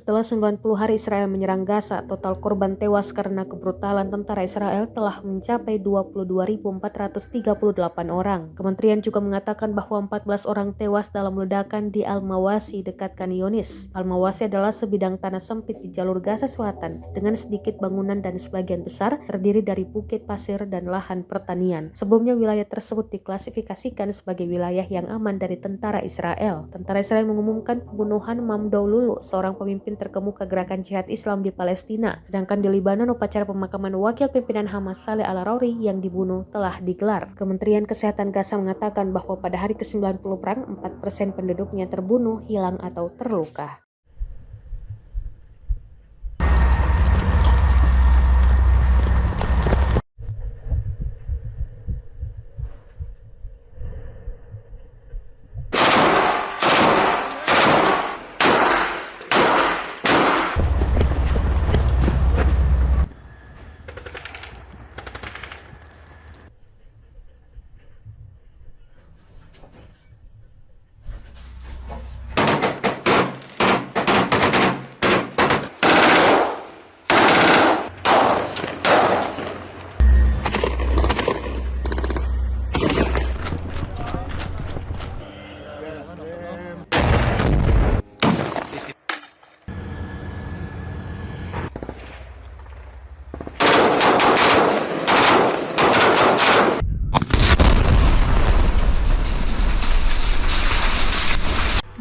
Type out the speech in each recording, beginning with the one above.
Setelah 90 hari Israel menyerang Gaza, total korban tewas karena kebrutalan tentara Israel telah mencapai 22.438 orang. Kementerian juga mengatakan bahwa 14 orang tewas dalam ledakan di Al-Mawasi dekat Khan Yunis. Al-Mawasi adalah sebidang tanah sempit di jalur Gaza Selatan dengan sedikit bangunan dan sebagian besar terdiri dari bukit pasir dan lahan pertanian. Sebelumnya wilayah tersebut diklasifikasikan sebagai wilayah yang aman dari tentara Israel. Tentara Israel mengumumkan pembunuhan Mamdoululu, seorang pemimpin terkemuka gerakan jihad Islam di Palestina. Sedangkan di Lebanon, upacara pemakaman wakil pimpinan Hamas Saleh Al-Arouri yang dibunuh telah digelar. Kementerian Kesehatan Gaza mengatakan bahwa pada hari ke-90 perang, 4% penduduknya terbunuh, hilang atau terluka.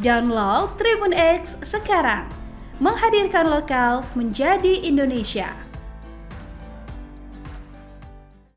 Download Tribun X sekarang, menghadirkan lokal menjadi Indonesia.